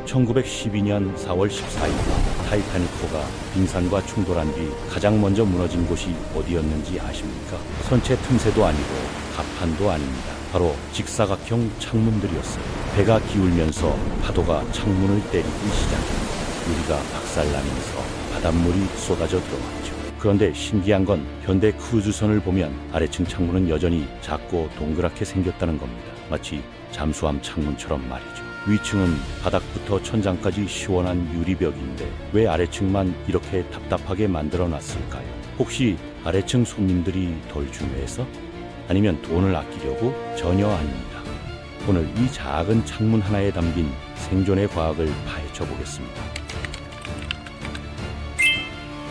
1912년 4월 14일 타이타닉호가 빙산과 충돌한 뒤 가장 먼저 무너진 곳이 어디였는지 아십니까? 선체 틈새도 아니고 갑판도 아닙니다. 바로 직사각형 창문들이었어요. 배가 기울면서 파도가 창문을 때리기 시작합니다. 유리가 박살나면서 바닷물이 쏟아져 들어왔죠. 그런데 신기한 건 현대 크루즈선을 보면 아래층 창문은 여전히 작고 동그랗게 생겼다는 겁니다. 마치 잠수함 창문처럼 말이죠. 위층은 바닥부터 천장까지 시원한 유리벽인데 왜 아래층만 이렇게 답답하게 만들어 놨을까요? 혹시 아래층 손님들이 덜 중요해서? 아니면 돈을 아끼려고? 전혀 아닙니다. 오늘 이 작은 창문 하나에 담긴 생존의 과학을 파헤쳐 보겠습니다.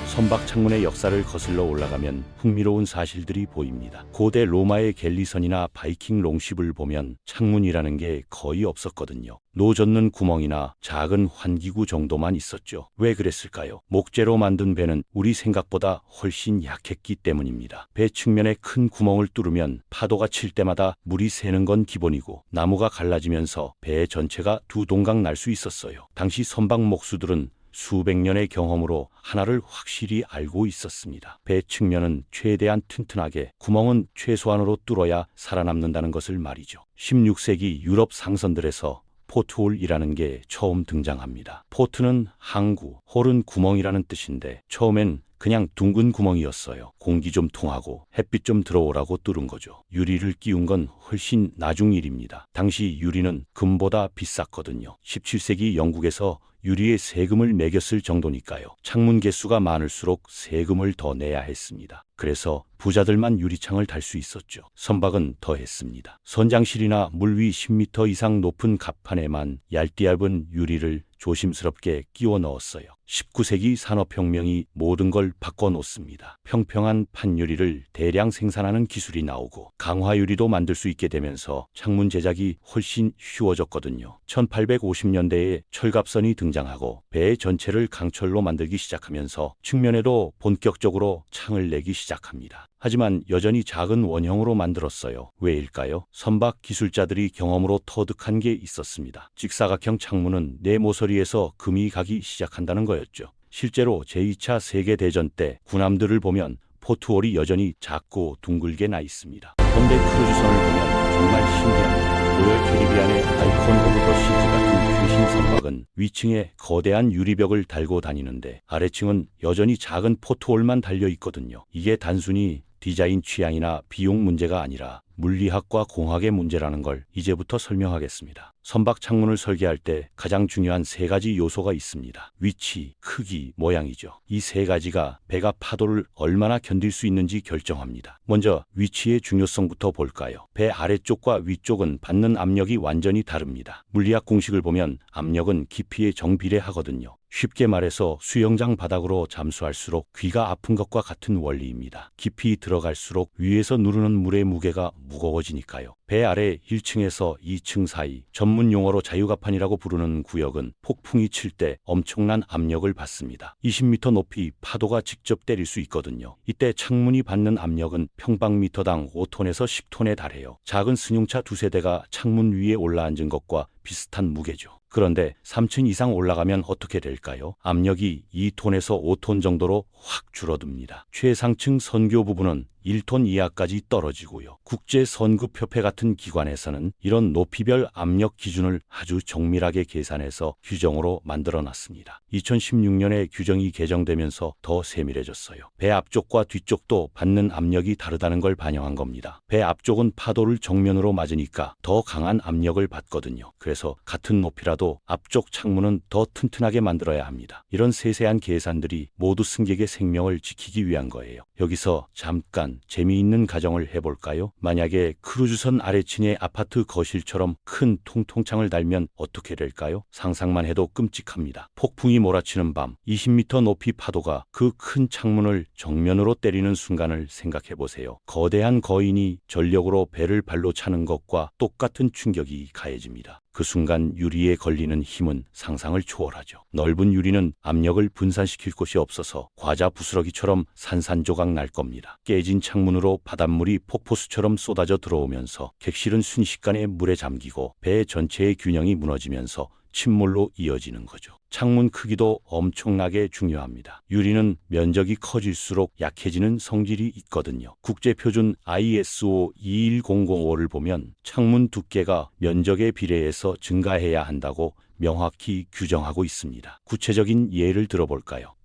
선박 창문의 역사를 거슬러 올라가면 흥미로운 사실들이 보입니다. 고대 로마의 갤리선이나 바이킹 롱십을 보면 창문이라는 게 거의 없었거든요. 노젓는 구멍이나 작은 환기구 정도만 있었죠. 왜 그랬을까요? 목재로 만든 배는 우리 생각보다 훨씬 약했기 때문입니다. 배 측면에 큰 구멍을 뚫으면 파도가 칠 때마다 물이 새는 건 기본이고 나무가 갈라지면서 배 전체가 두 동강 날 수 있었어요. 당시 선박 목수들은 수백 년의 경험으로 하나를 확실히 알고 있었습니다. 배 측면은 최대한 튼튼하게, 구멍은 최소한으로 뚫어야 살아남는다는 것을 말이죠. 16세기 유럽 상선들에서 포트홀이라는 게 처음 등장합니다. 포트는 항구, 홀은 구멍이라는 뜻인데 처음엔 그냥 둥근 구멍이었어요. 공기 좀 통하고 햇빛 좀 들어오라고 뚫은 거죠. 유리를 끼운 건 훨씬 나중 일입니다. 당시 유리는 금보다 비쌌거든요. 17세기 영국에서 유리에 세금을 매겼을 정도니까요. 창문 개수가 많을수록 세금을 더 내야 했습니다. 그래서 부자들만 유리창을 달 수 있었죠. 선박은 더 했습니다. 선장실이나 물 위 10m 이상 높은 갑판에만 얇디얇은 유리를 조심스럽게 끼워 넣었어요. 19세기 산업혁명이 모든 걸 바꿔놓습니다. 평평한 판유리를 대량 생산하는 기술이 나오고 강화유리도 만들 수 있게 되면서 창문 제작이 훨씬 쉬워졌거든요. 1850년대에 철갑선이 등장하고 배 전체를 강철로 만들기 시작하면서 측면에도 본격적으로 창을 내기 시작합니다. 하지만 여전히 작은 원형으로 만들었어요. 왜일까요? 선박 기술자들이 경험으로 터득한 게 있었습니다. 직사각형 창문은 내 모서리에서 금이 가기 시작한다는 거였죠. 실제로 제2차 세계대전 때 군함들을 보면 포트홀이 여전히 작고 둥글게 나 있습니다. 현대 크루즈선을 보면 정말 신기합니다. 로열 캐리비안의 아이콘 오브 더 시즈 같은 최신 선박은 위층에 거대한 유리벽을 달고 다니는데 아래층은 여전히 작은 포트홀만 달려 있거든요. 이게 단순히 디자인 취향이나 비용 문제가 아니라 물리학과 공학의 문제라는 걸 이제부터 설명하겠습니다. 선박 창문을 설계할 때 가장 중요한 세 가지 요소가 있습니다. 위치, 크기, 모양이죠. 이 세 가지가 배가 파도를 얼마나 견딜 수 있는지 결정합니다. 먼저 위치의 중요성부터 볼까요? 배 아래쪽과 위쪽은 받는 압력이 완전히 다릅니다. 물리학 공식을 보면 압력은 깊이에 정비례하거든요. 쉽게 말해서 수영장 바닥으로 잠수할수록 귀가 아픈 것과 같은 원리입니다. 깊이 들어갈수록 위에서 누르는 물의 무게가 무거워지니까요. 배 아래 1층에서 2층 사이, 전문 용어로 자유갑판이라고 부르는 구역은 폭풍이 칠 때 엄청난 압력을 받습니다. 20m 높이 파도가 직접 때릴 수 있거든요. 이때 창문이 받는 압력은 평방미터당 5톤에서 10톤에 달해요. 작은 승용차 두세 대가 창문 위에 올라앉은 것과 비슷한 무게죠. 그런데 3층 이상 올라가면 어떻게 될까요? 압력이 2톤에서 5톤 정도로 확 줄어듭니다. 최상층 선교 부분은 1톤 이하까지 떨어지고요. 국제선급협회 같은 기관에서는 이런 높이별 압력 기준을 아주 정밀하게 계산해서 규정으로 만들어놨습니다. 2016년에 규정이 개정되면서 더 세밀해졌어요. 배 앞쪽과 뒤쪽도 받는 압력이 다르다는 걸 반영한 겁니다. 배 앞쪽은 파도를 정면으로 맞으니까 더 강한 압력을 받거든요. 그래서 같은 높이라도 앞쪽 창문은 더 튼튼하게 만들어야 합니다. 이런 세세한 계산들이 모두 승객의 생명을 지키기 위한 거예요. 여기서 잠깐 재미있는 가정을 해볼까요? 만약에 크루즈선 아래층에 아파트 거실처럼 큰 통통창을 달면 어떻게 될까요? 상상만 해도 끔찍합니다. 폭풍이 몰아치는 밤 20m 높이 파도가 그 큰 창문을 정면으로 때리는 순간을 생각해보세요. 거대한 거인이 전력으로 배를 발로 차는 것과 똑같은 충격이 가해집니다. 그 순간 유리에 걸리는 힘은 상상을 초월하죠. 넓은 유리는 압력을 분산시킬 곳이 없어서 과자 부스러기처럼 산산조각 날 겁니다. 깨진 창문으로 바닷물이 폭포수처럼 쏟아져 들어오면서 객실은 순식간에 물에 잠기고 배 전체의 균형이 무너지면서 침몰로 이어지는 거죠. 창문 크기도 엄청나게 중요합니다. 유리는 면적이 커질수록 약해지는 성질이 있거든요. 국제표준 ISO 21005를 보면 창문 두께가 면적에 비례해서 증가해야 한다고 명확히 규정하고 있습니다. 구체적인 예를 들어볼까요?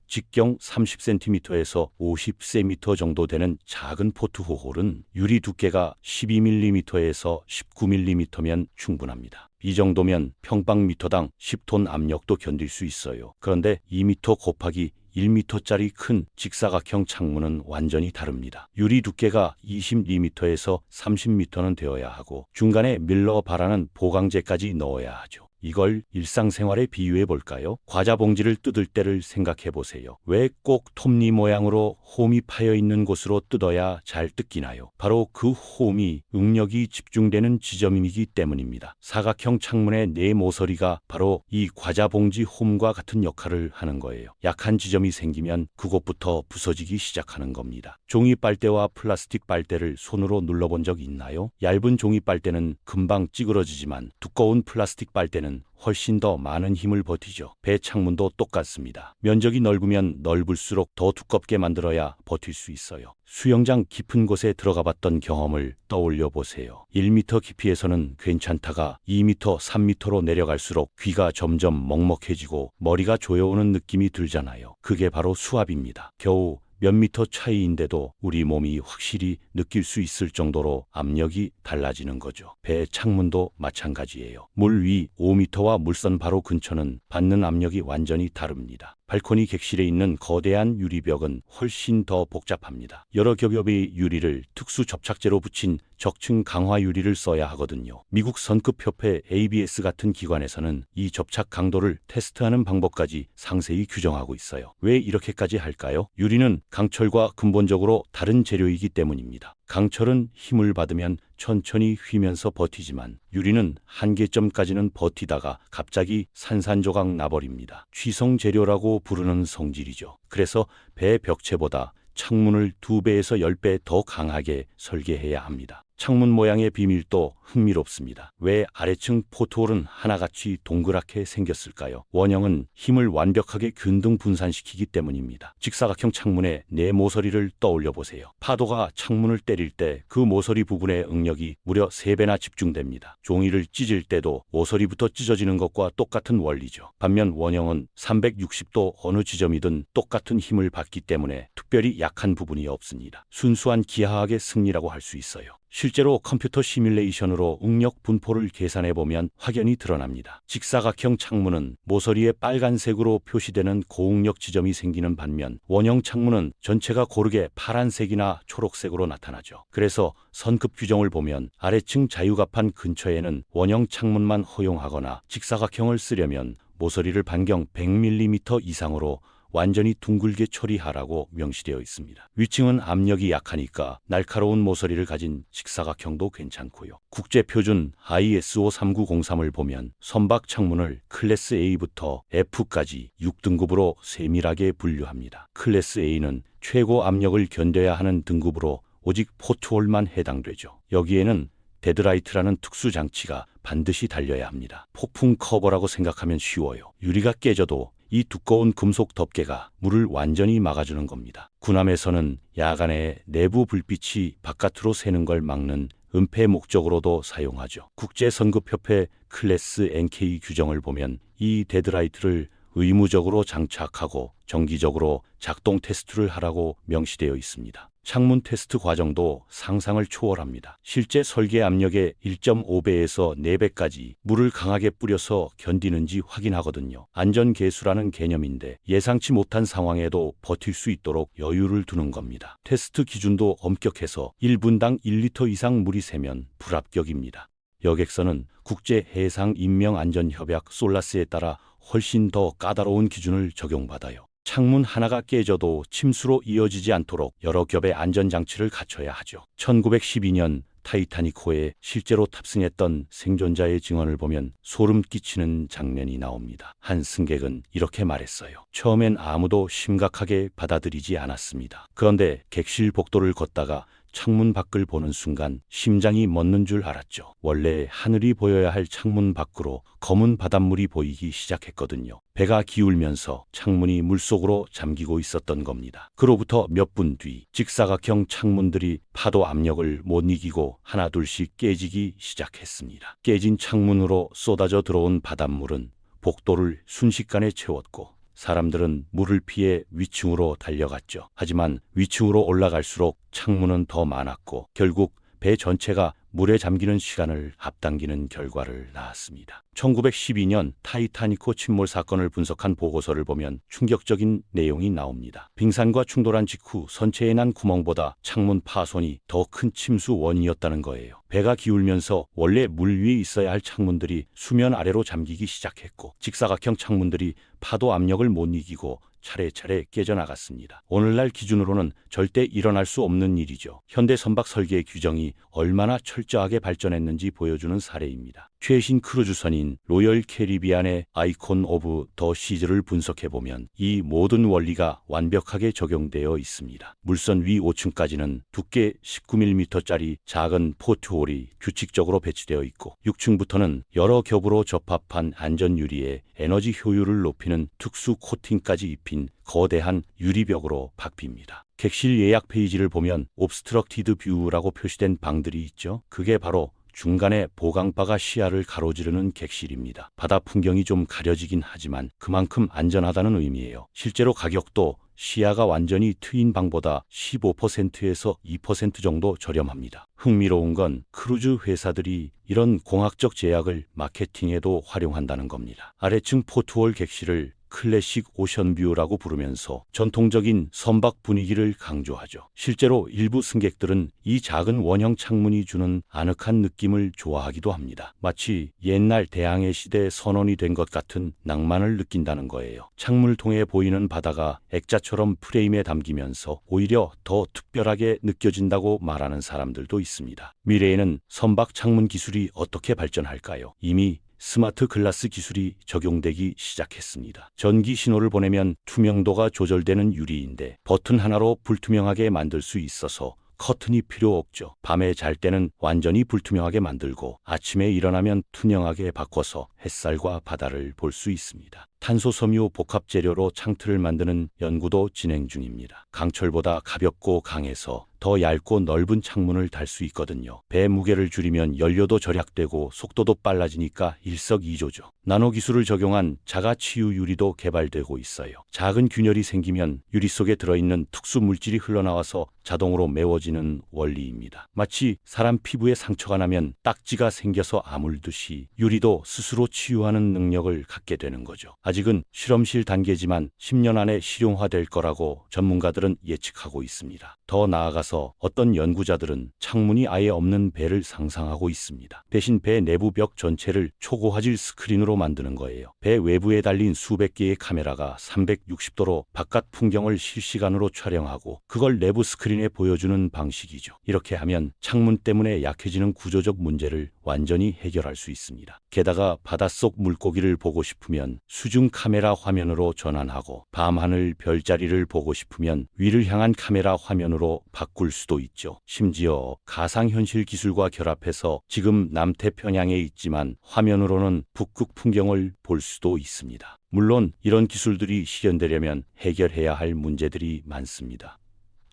직경 30cm에서 50cm 정도 되는 작은 포트홀은 유리 두께가 12mm에서 19mm면 충분합니다. 이 정도면 평방미터당 10톤 압력도 견딜 수 있어요. 그런데 2m 곱하기 1m짜리 큰 직사각형 창문은 완전히 다릅니다. 유리 두께가 20mm에서 30m는 되어야 하고 중간에 밀러 바라는 보강재까지 넣어야 하죠. 이걸 일상생활에 비유해 볼까요? 과자 봉지를 뜯을 때를 생각해 보세요. 왜 꼭 톱니 모양으로 홈이 파여 있는 곳으로 뜯어야 잘 뜯기나요? 바로 그 홈이 응력이 집중되는 지점이기 때문입니다. 사각형 창문의 네 모서리가 바로 이 과자 봉지 홈과 같은 역할을 하는 거예요. 약한 지점이 생기면 그곳부터 부서지기 시작하는 겁니다. 종이 빨대와 플라스틱 빨대를 손으로 눌러본 적 있나요? 얇은 종이 빨대는 금방 찌그러지지만 두꺼운 플라스틱 빨대는 훨씬 더 많은 힘을 버티죠. 배 창문도 똑같습니다. 면적이 넓으면 넓을수록 더 두껍게 만들어야 버틸 수 있어요. 수영장 깊은 곳에 들어가 봤던 경험을 떠올려 보세요. 1m 깊이에서는 괜찮다가 2m, 3m로 내려갈수록 귀가 점점 먹먹해지고 머리가 조여오는 느낌이 들잖아요. 그게 바로 수압입니다. 겨우 몇 미터 차이인데도 우리 몸이 확실히 느낄 수 있을 정도로 압력이 달라지는 거죠. 배 창문도 마찬가지예요. 물 위 5m와 물선 바로 근처는 받는 압력이 완전히 다릅니다. 발코니 객실에 있는 거대한 유리벽은 훨씬 더 복잡합니다. 여러 겹의 유리를 특수 접착제로 붙인 적층 강화 유리를 써야 하거든요. 미국 선급협회 ABS 같은 기관에서는 이 접착 강도를 테스트하는 방법까지 상세히 규정하고 있어요. 왜 이렇게까지 할까요? 유리는 강철과 근본적으로 다른 재료이기 때문입니다. 강철은 힘을 받으면 천천히 휘면서 버티지만 유리는 한계점까지는 버티다가 갑자기 산산조각 나버립니다. 취성 재료라고 부르는 성질이죠. 그래서 배 벽체보다 창문을 2배에서 10배 더 강하게 설계해야 합니다. 창문 모양의 비밀도 흥미롭습니다. 왜 아래층 포트홀은 하나같이 동그랗게 생겼을까요? 원형은 힘을 완벽하게 균등 분산시키기 때문입니다. 직사각형 창문의 네 모서리를 떠올려 보세요. 파도가 창문을 때릴 때 그 모서리 부분의 응력이 무려 3배나 집중됩니다. 종이를 찢을 때도 모서리부터 찢어지는 것과 똑같은 원리죠. 반면 원형은 360도 어느 지점이든 똑같은 힘을 받기 때문에 특별히 약한 부분이 없습니다. 순수한 기하학의 승리라고 할 수 있어요. 실제로 컴퓨터 시뮬레이션으로 응력 분포를 계산해보면 확연히 드러납니다. 직사각형 창문은 모서리에 빨간색으로 표시되는 고응력 지점이 생기는 반면 원형 창문은 전체가 고르게 파란색이나 초록색으로 나타나죠. 그래서 선급 규정을 보면 아래층 자유갑판 근처에는 원형 창문만 허용하거나 직사각형을 쓰려면 모서리를 반경 100mm 이상으로 완전히 둥글게 처리하라고 명시되어 있습니다. 위층은 압력이 약하니까 날카로운 모서리를 가진 직사각형도 괜찮고요. 국제표준 ISO 3903을 보면 선박 창문을 클래스 A부터 F까지 6등급으로 세밀하게 분류합니다. 클래스 A는 최고 압력을 견뎌야 하는 등급으로 오직 포트홀만 해당되죠. 여기에는 데드라이트라는 특수 장치가 반드시 달려야 합니다. 폭풍 커버라고 생각하면 쉬워요. 유리가 깨져도 이 두꺼운 금속 덮개가 물을 완전히 막아주는 겁니다. 군함에서는 야간에 내부 불빛이 바깥으로 새는 걸 막는 은폐 목적으로도 사용하죠. 국제선급협회 클래스 NK 규정을 보면 이 데드라이트를 의무적으로 장착하고 정기적으로 작동 테스트를 하라고 명시되어 있습니다. 창문 테스트 과정도 상상을 초월합니다. 실제 설계 압력의 1.5배에서 4배까지 물을 강하게 뿌려서 견디는지 확인하거든요. 안전계수라는 개념인데 예상치 못한 상황에도 버틸 수 있도록 여유를 두는 겁니다. 테스트 기준도 엄격해서 1분당 1리터 이상 물이 새면 불합격입니다. 여객선은 국제해상인명안전협약 솔라스에 따라 훨씬 더 까다로운 기준을 적용받아요. 창문 하나가 깨져도 침수로 이어지지 않도록 여러 겹의 안전장치를 갖춰야 하죠. 1912년 타이타닉호에 실제로 탑승했던 생존자의 증언을 보면 소름 끼치는 장면이 나옵니다. 한 승객은 이렇게 말했어요. 처음엔 아무도 심각하게 받아들이지 않았습니다. 그런데 객실 복도를 걷다가 창문 밖을 보는 순간 심장이 멎는 줄 알았죠. 원래 하늘이 보여야 할 창문 밖으로 검은 바닷물이 보이기 시작했거든요. 배가 기울면서 창문이 물속으로 잠기고 있었던 겁니다. 그로부터 몇 분 뒤 직사각형 창문들이 파도 압력을 못 이기고 하나둘씩 깨지기 시작했습니다. 깨진 창문으로 쏟아져 들어온 바닷물은 복도를 순식간에 채웠고 사람들은 물을 피해 위층으로 달려갔죠. 하지만 위층으로 올라갈수록 창문은 더 많았고 결국 배 전체가 물에 잠기는 시간을 앞당기는 결과를 낳았습니다. 1912년 타이타닉호 침몰 사건을 분석한 보고서를 보면 충격적인 내용이 나옵니다. 빙산과 충돌한 직후 선체에 난 구멍보다 창문 파손이 더 큰 침수 원인이었다는 거예요. 배가 기울면서 원래 물 위에 있어야 할 창문들이 수면 아래로 잠기기 시작했고 직사각형 창문들이 파도 압력을 못 이기고 차례차례 깨져나갔습니다. 오늘날 기준으로는 절대 일어날 수 없는 일이죠. 현대 선박 설계 규정이 얼마나 철저하게 발전했는지 보여주는 사례입니다. 최신 크루즈선인 로열 캐리비안의 아이콘 오브 더 시즈를 분석해보면 이 모든 원리가 완벽하게 적용되어 있습니다. 물선 위 5층까지는 두께 19mm짜리 작은 포트홀이 규칙적으로 배치되어 있고 6층부터는 여러 겹으로 접합한 안전 유리에 에너지 효율을 높이는 특수 코팅까지 입힌 거대한 유리벽으로 바뀝니다. 객실 예약 페이지를 보면 옵스트럭티드 뷰라고 표시된 방들이 있죠. 그게 바로 중간에 보강바가 시야를 가로지르는 객실입니다. 바다 풍경이 좀 가려지긴 하지만 그만큼 안전하다는 의미예요. 실제로 가격도 시야가 완전히 트인 방보다 15%에서 2% 정도 저렴합니다. 흥미로운 건 크루즈 회사들이 이런 공학적 제약을 마케팅에도 활용한다는 겁니다. 아래층 포트홀 객실을 클래식 오션뷰라고 부르면서 전통적인 선박 분위기를 강조하죠. 실제로 일부 승객들은 이 작은 원형 창문이 주는 아늑한 느낌을 좋아하기도 합니다. 마치 옛날 대항해 시대 선원이 된 것 같은 낭만을 느낀다는 거예요. 창문을 통해 보이는 바다가 액자처럼 프레임에 담기면서 오히려 더 특별하게 느껴진다고 말하는 사람들도 있습니다. 미래에는 선박 창문 기술이 어떻게 발전할까요? 이미 스마트 글라스 기술이 적용되기 시작했습니다. 전기 신호를 보내면 투명도가 조절되는 유리인데 버튼 하나로 불투명하게 만들 수 있어서 커튼이 필요 없죠. 밤에 잘 때는 완전히 불투명하게 만들고 아침에 일어나면 투명하게 바꿔서 햇살과 바다를 볼 수 있습니다. 탄소 섬유 복합 재료로 창틀을 만드는 연구도 진행 중입니다. 강철보다 가볍고 강해서 더 얇고 넓은 창문을 달 수 있거든요. 배 무게를 줄이면 연료도 절약되고 속도도 빨라지니까 일석이조죠. 나노 기술을 적용한 자가 치유 유리도 개발되고 있어요. 작은 균열이 생기면 유리 속에 들어있는 특수 물질이 흘러나와서 자동으로 메워지는 원리입니다. 마치 사람 피부에 상처가 나면 딱지가 생겨서 아물듯이 유리도 스스로 치유하는 능력을 갖게 되는 거죠. 아직은 실험실 단계지만 10년 안에 실용화될 거라고 전문가들은 예측하고 있습니다. 더 나아가서 어떤 연구자들은 창문이 아예 없는 배를 상상하고 있습니다. 대신 배 내부 벽 전체를 초고화질 스크린으로 만드는 거예요. 배 외부에 달린 수백 개의 카메라가 360도로 바깥 풍경을 실시간으로 촬영하고 그걸 내부 스크린에 보여주는 방식이죠. 이렇게 하면 창문 때문에 약해지는 구조적 문제를 완전히 해결할 수 있습니다. 게다가 바닷속 물고기를 보고 싶으면 수중 카메라 화면으로 전환하고 밤하늘 별자리를 보고 싶으면 위를 향한 카메라 화면으로 바꿀 수도 있죠. 심지어 가상현실 기술과 결합해서 지금 남태평양에 있지만 화면으로는 북극 풍경을 볼 수도 있습니다. 물론 이런 기술들이 실현되려면 해결해야 할 문제들이 많습니다.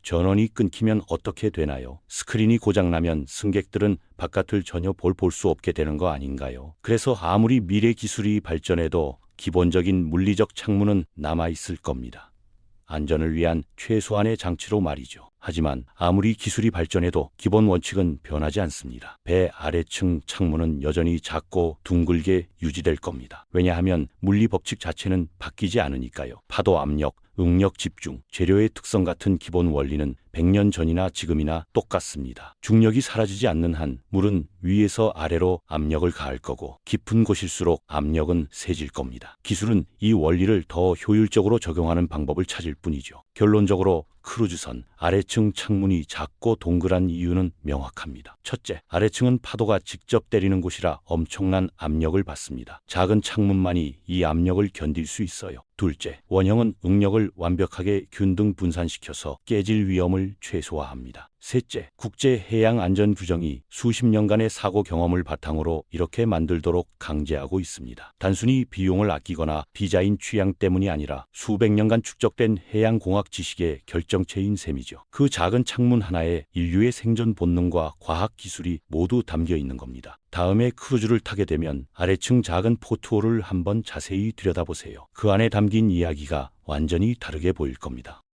전원이 끊기면 어떻게 되나요? 스크린이 고장나면 승객들은 바깥을 전혀 볼 수 없게 되는 거 아닌가요? 그래서 아무리 미래 기술이 발전해도 기본적인 물리적 창문은 남아있을 겁니다. 안전을 위한 최소한의 장치로 말이죠. 하지만 아무리 기술이 발전해도 기본 원칙은 변하지 않습니다. 배 아래층 창문은 여전히 작고 둥글게 유지될 겁니다. 왜냐하면 물리 법칙 자체는 바뀌지 않으니까요. 파도 압력, 응력 집중, 재료의 특성 같은 기본 원리는 100년 전이나 지금이나 똑같습니다. 중력이 사라지지 않는 한 물은 위에서 아래로 압력을 가할 거고 깊은 곳일수록 압력은 세질 겁니다. 기술은 이 원리를 더 효율적으로 적용하는 방법을 찾을 뿐이죠. 결론적으로 크루즈선 아래층 창문이 작고 동그란 이유는 명확합니다. 첫째, 아래층은 파도가 직접 때리는 곳이라 엄청난 압력을 받습니다. 작은 창문만이 이 압력을 견딜 수 있어요. 둘째, 원형은 응력을 완벽하게 균등 분산시켜서 깨질 위험을 최소화합니다. 셋째, 국제해양안전규정이 수십 년간의 사고 경험을 바탕으로 이렇게 만들도록 강제하고 있습니다. 단순히 비용을 아끼거나 디자인 취향 때문이 아니라 수백 년간 축적된 해양공학 지식의 결정체인 셈이죠. 그 작은 창문 하나에 인류의 생존 본능과 과학 기술이 모두 담겨 있는 겁니다. 다음에 크루즈를 타게 되면 아래층 작은 포트홀을 한번 자세히 들여다보세요. 그 안에 담긴 이야기가 완전히 다르게 보일 겁니다.